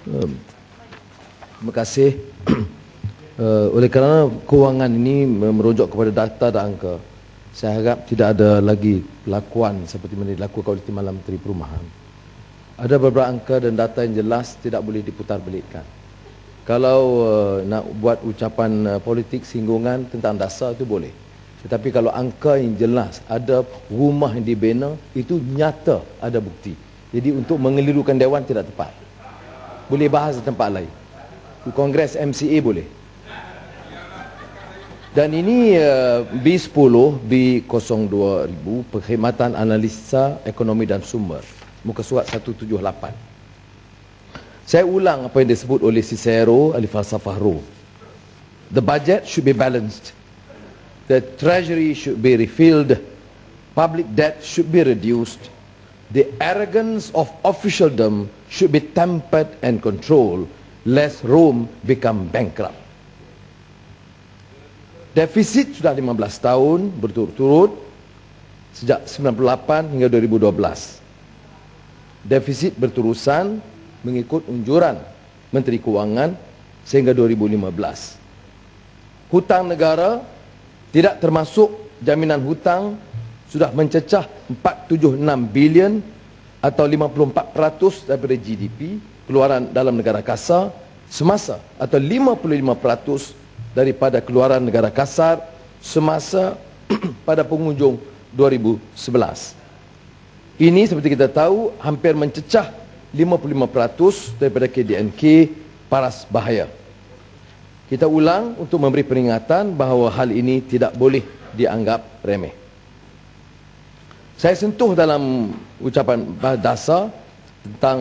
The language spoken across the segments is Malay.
Terima kasih. Oleh kerana kewangan ini merujuk kepada data dan angka, saya harap tidak ada lagi lakuan seperti mana dilakukan oleh Timbalan Menteri Perumahan. Ada beberapa angka dan data yang jelas tidak boleh diputar belikkan. Kalau nak buat ucapan politik singgungan tentang dasar itu boleh. Tetapi kalau angka yang jelas, ada rumah yang dibina, itu nyata ada bukti. Jadi untuk mengelirukan Dewan tidak tepat. Boleh bahas di tempat lain. Kongres MCA boleh. Dan ini B10, B02,000, Perkhidmatan Analisa Ekonomi dan Sumber. Muka surat 178. Saya ulang apa yang disebut oleh Cicero, ahli falsafah Rom. The budget should be balanced. The treasury should be refilled. Public debt should be reduced. The arrogance of officialdom should be tempered and controlled, lest Rome become bankrupt. Defisit sudah 15 tahun berturut-turut sejak 98 hingga 2012. Defisit berterusan mengikut unjuran Menteri Kewangan sehingga 2015. Hutang negara tidak termasuk jaminan hutang sudah mencecah 476 bilion atau 54% daripada GDP keluaran dalam negara kasar semasa, atau 55% daripada keluaran negara kasar semasa pada penghujung 2011. Ini seperti kita tahu hampir mencecah 55% daripada KDNK paras bahaya. Kita ulang untuk memberi peringatan bahawa hal ini tidak boleh dianggap remeh. Saya sentuh dalam ucapan dasar tentang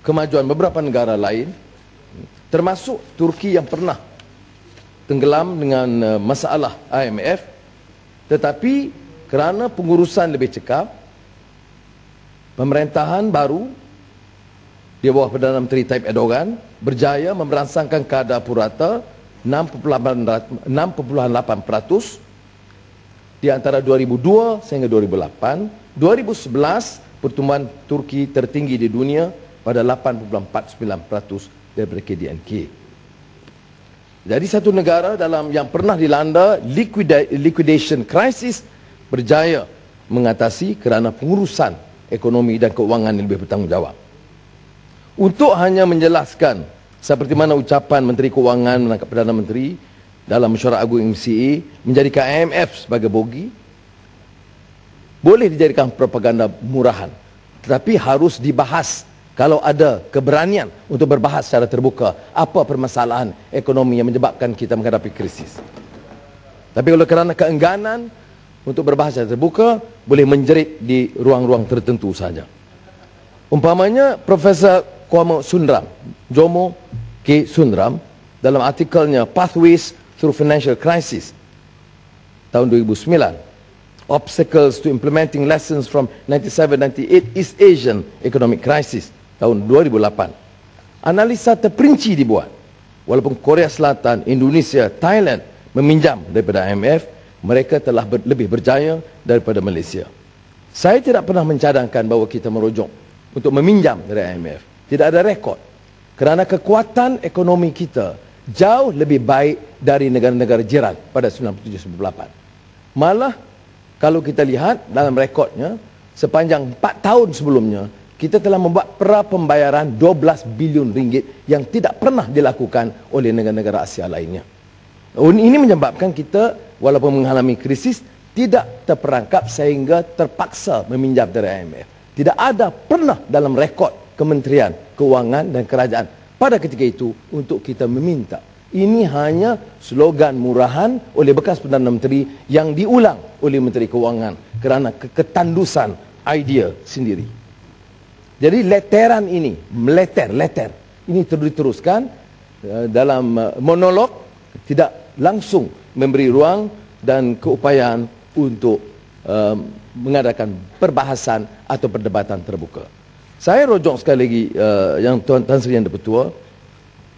kemajuan beberapa negara lain, termasuk Turki yang pernah tenggelam dengan masalah IMF, tetapi kerana pengurusan lebih cekap, pemerintahan baru di bawah Perdana Menteri Tayyip Erdogan berjaya merangsangkan kadar purata 6,8% di antara 2002 sehingga 2008. 2011 pertumbuhan Turki tertinggi di dunia pada 8,49% daripada KDNK. Jadi satu negara dalam yang pernah dilanda liquidation crisis berjaya mengatasi kerana pengurusan ekonomi dan keuangan yang lebih bertanggungjawab. Untuk hanya menjelaskan seperti mana ucapan Menteri Kewangan menangkap Perdana Menteri dalam mesyuarat agung MCA menjadikan IMF sebagai bogi, boleh dijadikan propaganda murahan, tetapi harus dibahas. Kalau ada keberanian untuk berbahas secara terbuka apa permasalahan ekonomi yang menyebabkan kita menghadapi krisis. Tapi kalau kerana keengganan untuk berbahas secara terbuka, boleh menjerit di ruang-ruang tertentu saja. Umpamanya Profesor Kwame Sundram, Jomo K. Sundram, dalam artikelnya Pathways Through Financial Crisis tahun 2009, Obstacles to Implementing Lessons from 97-98 East Asian Economic Crisis tahun 2008. Analisa terperinci dibuat. Walaupun Korea Selatan, Indonesia, Thailand meminjam daripada IMF, mereka telah lebih berjaya daripada Malaysia. Saya tidak pernah mencadangkan bahawa kita merujuk untuk meminjam dari IMF. Tidak ada rekod. Kerana kekuatan ekonomi kita jauh lebih baik dari negara-negara jiran pada 97-98. Malah kalau kita lihat dalam rekodnya, sepanjang 4 tahun sebelumnya, kita telah membuat pra-pembayaran 12 bilion ringgit yang tidak pernah dilakukan oleh negara-negara Asia lainnya. Ini menyebabkan kita walaupun mengalami krisis tidak terperangkap sehingga terpaksa meminjam dari IMF. Tidak ada pernah dalam rekod Kementerian Keuangan dan Kerajaan pada ketika itu untuk kita meminta. Ini hanya slogan murahan oleh bekas Perdana Menteri yang diulang oleh Menteri Keuangan kerana ketandusan idea sendiri. Jadi leteran ini, leter, ini diteruskan dalam monolog, tidak langsung memberi ruang dan keupayaan untuk mengadakan perbahasan atau perdebatan terbuka. Saya rojok sekali lagi yang Tuan Sri Yang Di-Pertua,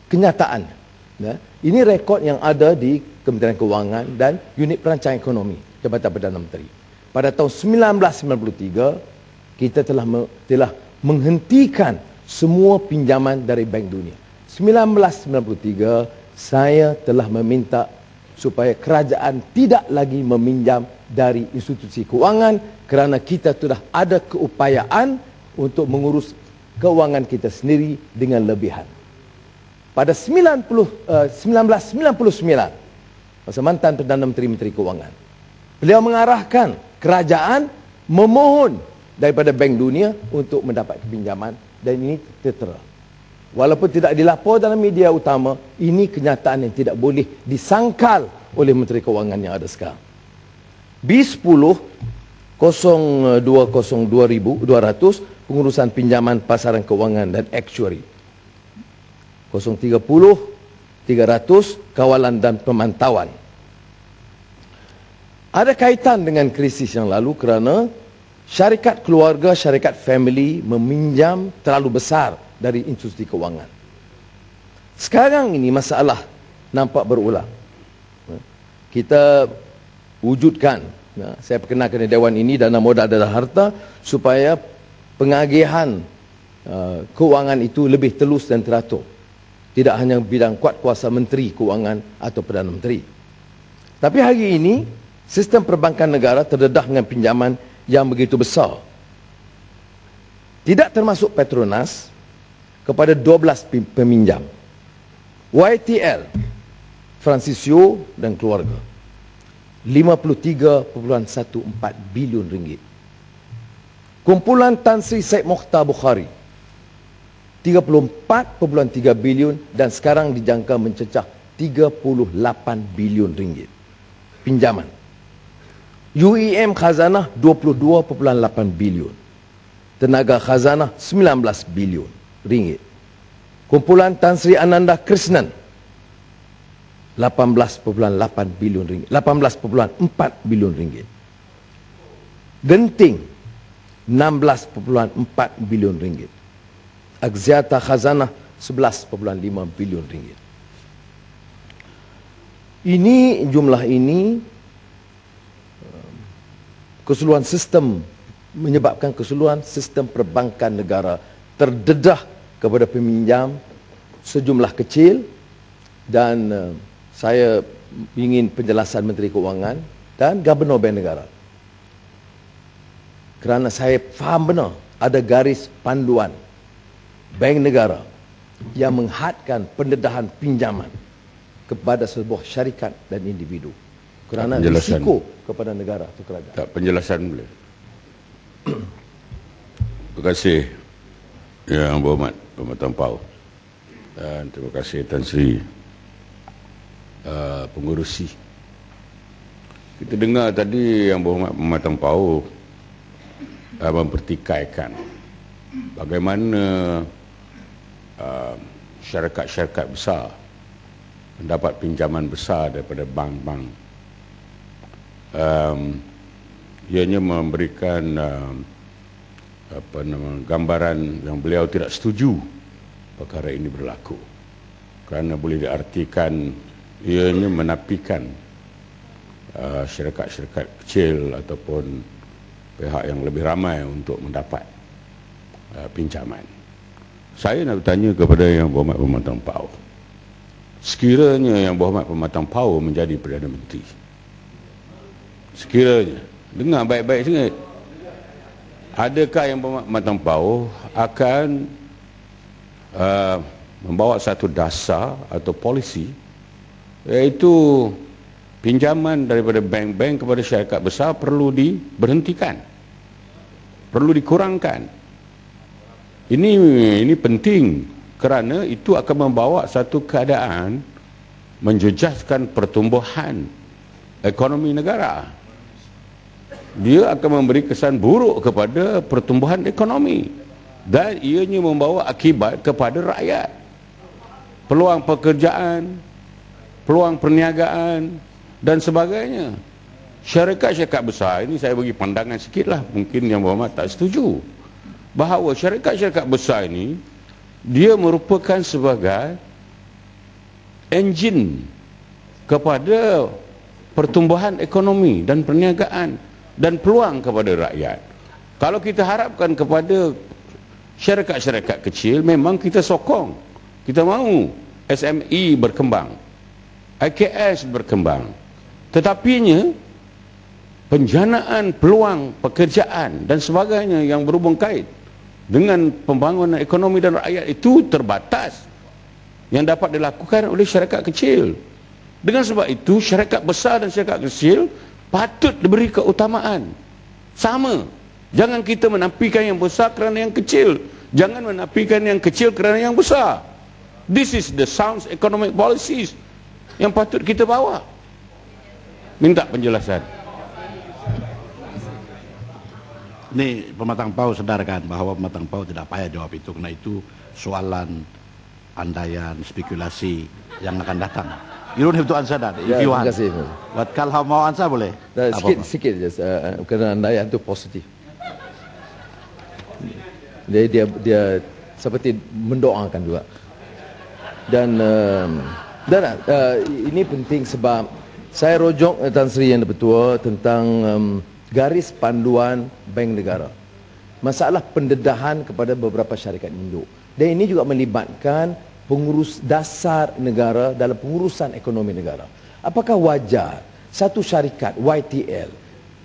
kenyataan. Ya, ini rekod yang ada di Kementerian Keuangan dan Unit Perancangan Ekonomi Jabatan Perdana Menteri. Pada tahun 1993, kita telah menghentikan semua pinjaman dari Bank Dunia. 1993 saya telah meminta supaya kerajaan tidak lagi meminjam dari institusi kewangan kerana kita sudah ada keupayaan untuk mengurus kewangan kita sendiri dengan lebihan. Pada 1999, masa mantan Perdana Menteri Kewangan, beliau mengarahkan kerajaan memohon daripada Bank Dunia untuk mendapat pinjaman, dan ini tertera. Walaupun tidak dilapor dalam media utama, ini kenyataan yang tidak boleh disangkal oleh Menteri Kewangan yang ada sekarang. B10 020200 pengurusan pinjaman pasaran kewangan dan actuary. 030 300 kawalan dan pemantauan. Ada kaitan dengan krisis yang lalu kerana syarikat keluarga, syarikat family meminjam terlalu besar dari institusi kewangan. Sekarang ini masalah nampak berulang. Kita wujudkan, saya perkenalkan Dewan ini, dana modal adalah harta, supaya pengagihan kewangan itu lebih telus dan teratur. Tidak hanya bidang kuat kuasa Menteri Kewangan atau Perdana Menteri. Tapi hari ini, sistem perbankan negara terdedah dengan pinjaman yang begitu besar. Tidak termasuk Petronas, kepada 12 peminjam. YTL, Francisco dan keluarga, 53.14 bilion ringgit. Kumpulan Tan Sri Syed Mokhtar Bukhari, 34.3 bilion, dan sekarang dijangka mencecah 38 bilion ringgit pinjaman. UEM Khazanah 22.8 bilion. Tenaga Khazanah 19 bilion ringgit. Kumpulan Tan Sri Ananda Krishnan 18.8 bilion ringgit, 18.4 bilion ringgit. Genting 16.4 bilion ringgit. Axiata Khazanah 11.5 bilion ringgit. Ini jumlah ini keseluruhan sistem, menyebabkan keseluruhan sistem perbankan negara terdedah kepada peminjam sejumlah kecil, dan saya ingin penjelasan Menteri Kewangan dan Gubernur Bank Negara. Kerana saya faham benar ada garis panduan Bank Negara yang menghadkan pendedahan pinjaman kepada sebuah syarikat dan individu. Kerana risiko kepada negara atau kerajaan. Tak, penjelasan boleh. Terima kasih Yang Berhormat Pematang Pau, dan terima kasih Tan Sri Pengurusi. Kita dengar tadi Yang Berhormat Pematang Pau mempertikaikan bagaimana syarikat-syarikat besar mendapat pinjaman besar daripada bank-bank. Ianya memberikan gambaran yang beliau tidak setuju perkara ini berlaku, kerana boleh diartikan ianya menafikan syarikat-syarikat kecil ataupun pihak yang lebih ramai untuk mendapat pinjaman. Saya nak bertanya kepada Yang Berhormat Pematang Pau, sekiranya Yang Berhormat Pematang Pau menjadi Perdana Menteri, sekiranya, dengar baik-baik sangat, adakah Yang Berhormat Pematang Pau akan membawa satu dasar atau polisi, iaitu pinjaman daripada bank-bank kepada syarikat besar perlu diberhentikan, perlu dikurangkan. Ini penting, kerana itu akan membawa satu keadaan menjejaskan pertumbuhan ekonomi negara. Dia akan memberi kesan buruk kepada pertumbuhan ekonomi, dan ianya membawa akibat kepada rakyat. Peluang pekerjaan, peluang perniagaan dan sebagainya. Syarikat-syarikat besar ini, saya bagi pandangan sikitlah, mungkin Yang Berhormat tak setuju, bahawa syarikat-syarikat besar ini dia merupakan sebagai enjin kepada pertumbuhan ekonomi dan perniagaan dan peluang kepada rakyat. Kalau kita harapkan kepada syarikat-syarikat kecil memang kita sokong. Kita mahu SME berkembang, IKS berkembang. Tetapinya penjanaan peluang pekerjaan dan sebagainya yang berhubung kait dengan pembangunan ekonomi dan rakyat itu terbatas yang dapat dilakukan oleh syarikat kecil. Dengan sebab itu syarikat besar dan syarikat kecil patut diberi keutamaan sama. Jangan kita menafikan yang besar kerana yang kecil, jangan menafikan yang kecil kerana yang besar. This is the sound economic policies yang patut kita bawa. Minta penjelasan. Ini pematang Pau sedarkan bahwa pematang Pau tidak payah jawab itu, karena itu soalan andaian, spekulasi yang akan datang. You don't have to answer that. If you want. Terima kasih. But kalau mau answer boleh. Sikit je, kerana andaian itu positif. Dia seperti mendoakan juga. Dan ini penting sebab saya rojok Tan Sri Yang Di-Pertua tentang garis panduan Bank Negara. Masalah pendedahan kepada beberapa syarikat induk. Dan ini juga melibatkan pengurus dasar negara dalam pengurusan ekonomi negara. Apakah wajar satu syarikat YTL,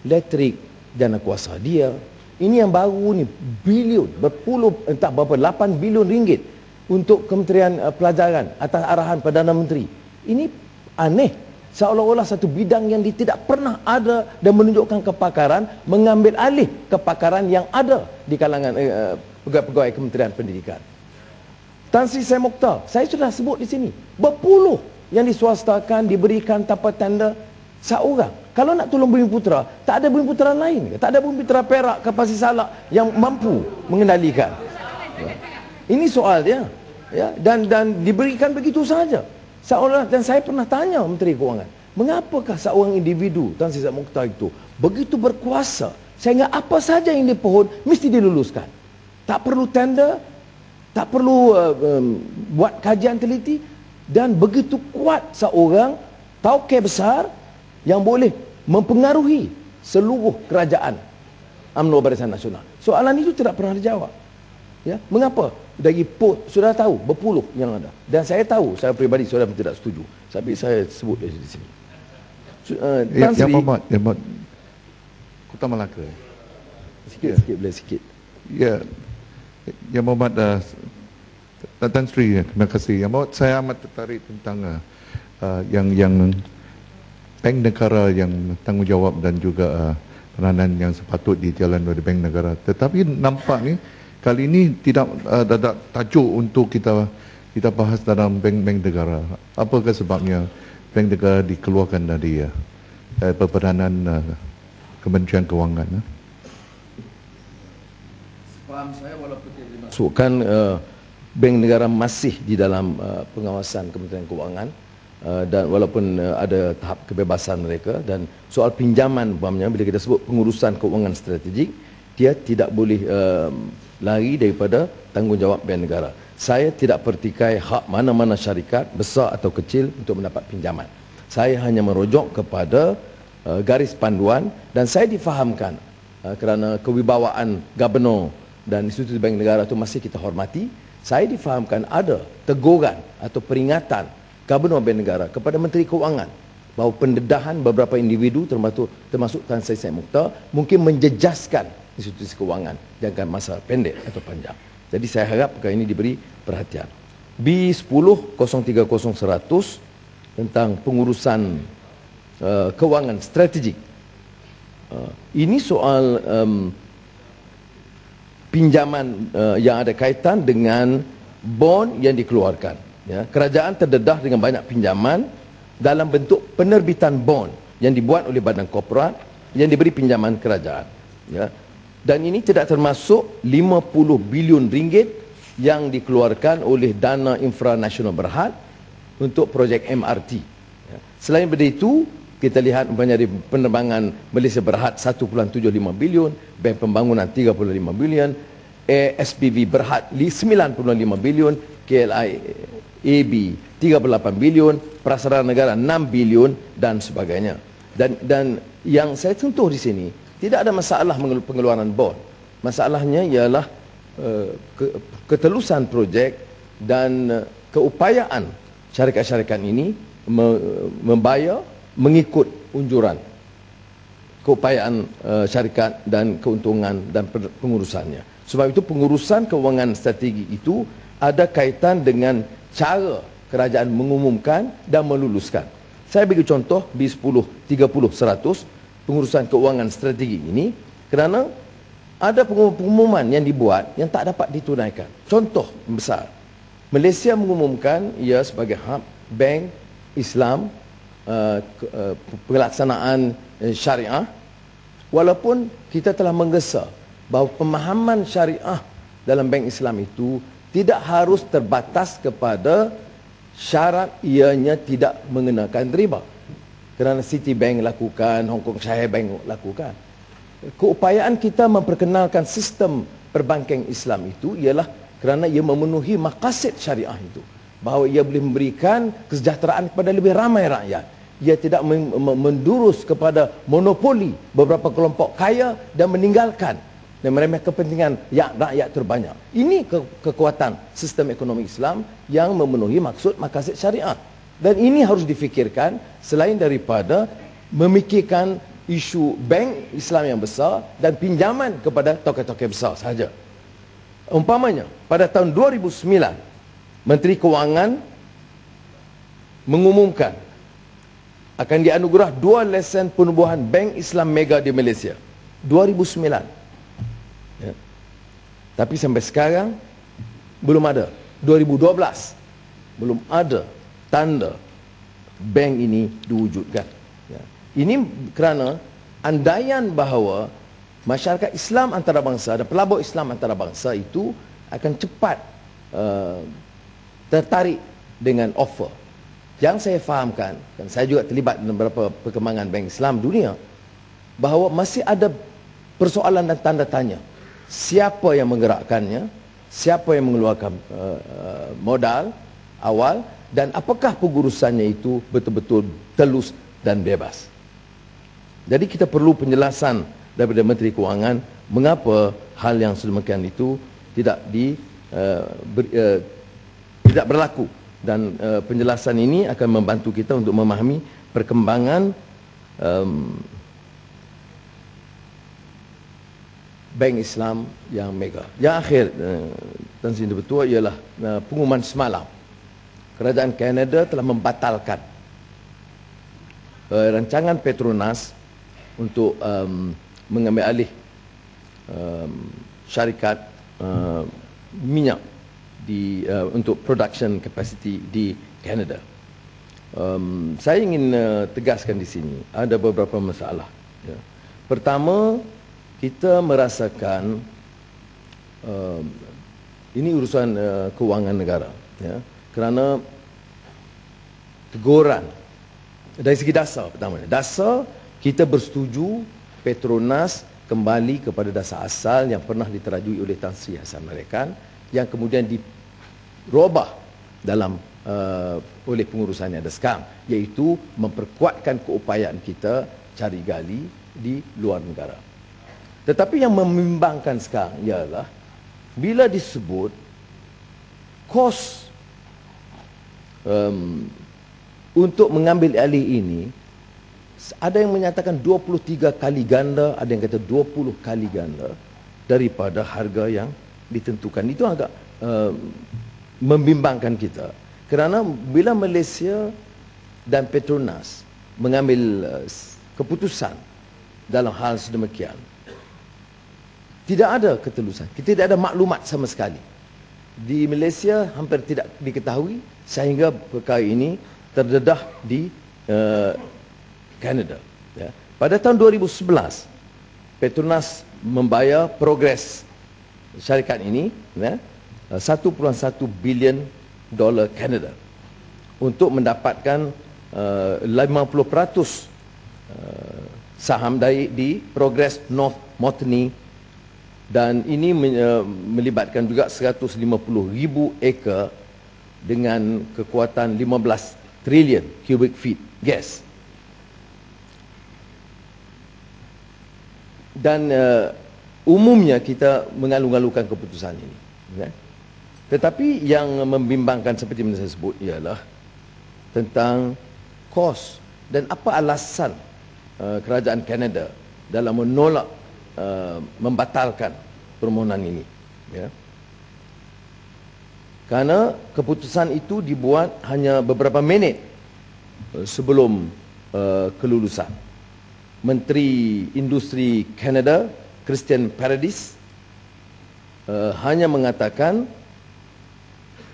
elektrik dana kuasa dia, ini yang baru ni bilion, berpuluh, entah berapa, 8 bilion ringgit untuk Kementerian Pelajaran atas arahan Perdana Menteri. Ini aneh. Seolah-olah satu bidang yang tidak pernah ada dan menunjukkan kepakaran, mengambil alih kepakaran yang ada di kalangan pegawai Kementerian Pendidikan. Tan Sri Syed Mokhtar, saya sudah sebut di sini, berpuluh yang diswastakan, diberikan tanpa tanda seorang. Kalau nak tolong Bumi Putera, tak ada Bumi Putera lain ke? Tak ada Bumi Putera Perak ke Pasir Salak yang mampu mengendalikan. Ya. Ini soal dia. Ya, dan diberikan begitu saja. Seolah, dan saya pernah tanya Menteri Keuangan, mengapakah seorang individu Tan Sri Syed Mokhtar itu begitu berkuasa sehingga apa saja yang dipohon mesti diluluskan. Tak perlu tender, tak perlu buat kajian teliti, dan begitu kuat seorang tauke besar yang boleh mempengaruhi seluruh kerajaan UMNO Barisan Nasional. Soalan itu tidak pernah dijawab. Ya, mengapa? Dari port sudah tahu berpuluh yang ada. Dan saya tahu, saya peribadi sudah tidak setuju. Tapi saya sebut di sini. Yang Muhammad Kota Melaka. Sikit boleh sikit. Ya. Yang Muhammad Tan Sri, terima kasih. Yang Muhammad, saya amat tertarik tentang yang Bank Negara yang tanggungjawab dan juga peranan yang sepatut dijalan oleh Bank Negara. Tetapi nampak ni kali ini tidak ada tajuk untuk kita bahas dalam Bank Negara. Apakah sebabnya Bank Negara dikeluarkan dari peranan Kementerian Kewangan? Faham saya walaupun tidak dimasukkan, Bank Negara masih di dalam pengawasan Kementerian Kewangan, dan walaupun ada tahap kebebasan mereka, dan soal pinjaman umpamanya bila kita sebut pengurusan keuangan strategik, dia tidak boleh lari daripada tanggungjawab Bank Negara. Saya tidak pertikai hak mana-mana syarikat besar atau kecil untuk mendapat pinjaman. Saya hanya merujuk kepada garis panduan, dan saya difahamkan kerana kewibawaan Gubernur dan institusi Bank Negara itu masih kita hormati. Saya difahamkan ada teguran atau peringatan Gubernur Bank Negara kepada Menteri Keuangan bahawa pendedahan beberapa individu termasuk Tan Sri Syed Mokhtar mungkin menjejaskan institusi keuangan jangka masa pendek atau panjang. Jadi saya harap perkara ini diberi perhatian. B10-030-100 tentang pengurusan kewangan strategik. Ini soal pinjaman yang ada kaitan dengan bond yang dikeluarkan. Ya, kerajaan terdedah dengan banyak pinjaman dalam bentuk penerbitan bond yang dibuat oleh badan korporat yang diberi pinjaman kerajaan. Ya. Dan ini tidak termasuk 50 bilion ringgit yang dikeluarkan oleh Dana Infra Nasional Berhad untuk projek MRT. Ya. Selain daripada itu, kita lihat dari penerbangan Malaysia Berhad 1.75 bilion, Bank Pembangunan 35 bilion, SPV Berhad 9.5 bilion, KLI AB 38 bilion, Prasarana Negara 6 bilion dan sebagainya. Dan yang saya sentuh di sini, tidak ada masalah pengeluaran bond. Masalahnya ialah ketelusan projek dan keupayaan syarikat-syarikat ini membayar mengikut unjuran keupayaan syarikat dan keuntungan dan pengurusannya. Sebab itu pengurusan kewangan strategi itu ada kaitan dengan cara kerajaan mengumumkan dan meluluskan. Saya bagi contoh B10, 30, 100 pengurusan kewangan strategi ini kerana ada pengumuman yang dibuat yang tak dapat ditunaikan. Contoh besar, Malaysia mengumumkan ia sebagai hub bank Islam pelaksanaan syariah, walaupun kita telah menggesa bahawa pemahaman syariah dalam bank Islam itu tidak harus terbatas kepada syarat ianya tidak mengenakan riba. Kerana Citibank lakukan, Hong Kong Shire Bank lakukan. Keupayaan kita memperkenalkan sistem perbankan Islam itu ialah kerana ia memenuhi maqasid syariah itu. Bahawa ia boleh memberikan kesejahteraan kepada lebih ramai rakyat. Ia tidak mendurus kepada monopoli beberapa kelompok kaya dan meninggalkan dan meremeh kepentingan rakyat terbanyak. Ini kekuatan sistem ekonomi Islam yang memenuhi maksud maqasid syariah. Dan ini harus difikirkan selain daripada memikirkan isu bank Islam yang besar dan pinjaman kepada tokoh-tokoh besar sahaja. Umpamanya, pada tahun 2009, Menteri Kewangan mengumumkan akan dianugerah 2 lesen penubuhan bank Islam mega di Malaysia. 2009. Ya. Tapi sampai sekarang belum ada. 2012 belum ada tanda bank ini diwujudkan. Ya. Ini kerana andaian bahawa masyarakat Islam antarabangsa dan pelabur Islam antarabangsa itu akan cepat tertarik dengan offer. Yang saya fahamkan, dan saya juga terlibat dalam beberapa perkembangan bank Islam dunia, bahawa masih ada persoalan dan tanda tanya. Siapa yang menggerakkannya, siapa yang mengeluarkan modal awal, dan apakah pengurusannya itu betul-betul telus dan bebas. Jadi kita perlu penjelasan daripada Menteri Kewangan mengapa hal yang sedemikian itu tidak tidak berlaku. Dan penjelasan ini akan membantu kita untuk memahami perkembangan bank Islam yang mega. Yang akhir, Tan Sri Bertua, ialah pengumuman semalam. Kerajaan Kanada telah membatalkan rancangan Petronas untuk mengambil alih syarikat minyak untuk production capacity di Canada. Saya ingin tegaskan di sini ada beberapa masalah. Ya. Pertama, kita merasakan ini urusan kewangan negara. Ya. Kerana teguran dari segi dasar, pertama, dasar kita bersetuju Petronas kembali kepada dasar asal yang pernah diterajui oleh Tan Sri Hassan Merakan, yang kemudian dirubah dalam oleh pengurusan yang ada sekarang, iaitu memperkuatkan keupayaan kita cari gali di luar negara. Tetapi yang membimbangkan sekarang ialah bila disebut kos untuk mengambil alih ini, ada yang menyatakan 23 kali ganda, ada yang kata 20 kali ganda daripada harga yang ditentukan. Itu agak membimbangkan kita. Kerana bila Malaysia dan Petronas mengambil keputusan dalam hal sedemikian, tidak ada ketelusan, tidak ada maklumat sama sekali. Di Malaysia hampir tidak diketahui sehingga perkara ini terdedah di Kanada. Ya. Pada tahun 2011, Petronas membayar progres syarikat ini, ya, $1.1 bilion Kanada untuk mendapatkan 50% saham di Progress North Montney, dan ini melibatkan juga 150,000 ekar dengan kekuatan 15 trilion cubic feet gas. Dan umumnya kita mengalu-alukan keputusan ini. Ya? Tetapi yang membimbangkan seperti yang saya sebut ialah tentang kos dan apa alasan kerajaan Kanada dalam menolak membatalkan permohonan ini. Ya. Karena keputusan itu dibuat hanya beberapa minit sebelum kelulusan. Menteri Industri Kanada, Christian Paradis, hanya mengatakan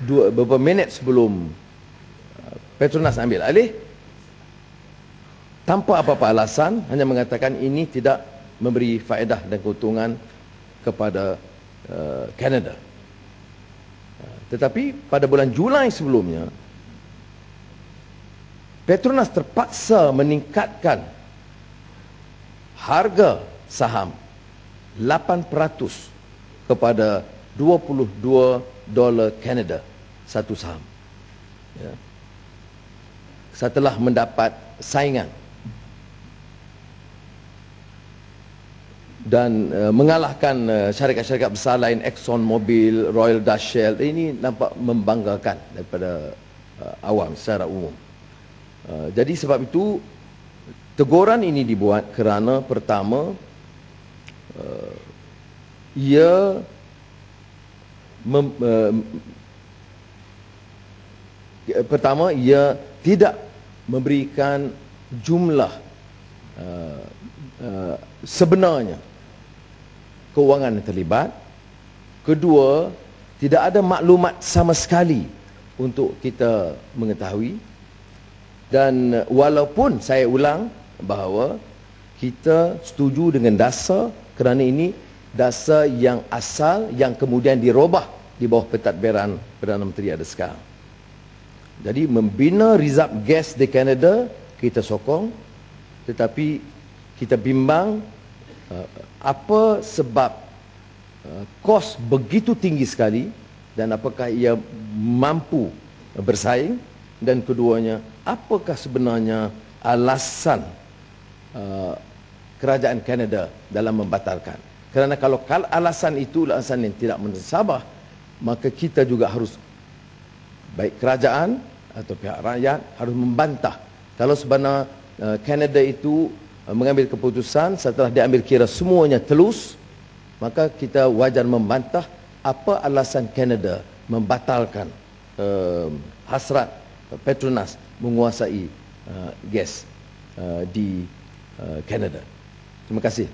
beberapa minit sebelum Petronas ambil alih, tanpa apa-apa alasan, hanya mengatakan ini tidak memberi faedah dan keuntungan kepada Kanada. Tetapi pada bulan Julai sebelumnya, Petronas terpaksa meningkatkan harga saham 8% kepada $22 Kanada satu saham. Ya. Setelah mendapat saingan dan mengalahkan syarikat-syarikat besar lain, Exxon Mobil, Royal Dutch Shell. Ini nampak membanggakan daripada awam secara umum. Jadi sebab itu teguran ini dibuat kerana pertama ia tidak memberikan jumlah sebenarnya kewangan yang terlibat. Kedua, tidak ada maklumat sama sekali untuk kita mengetahui. Dan walaupun saya ulang bahawa kita setuju dengan dasar, kerana ini dasar yang asal yang kemudian dirubah di bawah pentadbiran Perdana Menteri ada sekarang. Jadi membina reserve gas di Kanada kita sokong, tetapi kita bimbang apa sebab kos begitu tinggi sekali dan apakah ia mampu bersaing, dan keduanya apakah sebenarnya alasan kerajaan Kanada dalam membatalkan. Kerana kalau alasan itu alasan yang tidak mensabah, maka kita juga harus, baik kerajaan atau pihak rakyat, harus membantah. Kalau sebenarnya Kanada itu mengambil keputusan setelah diambil kira semuanya telus, maka kita wajar membantah apa alasan Kanada membatalkan hasrat Petronas menguasai gas di Kanada. Terima kasih.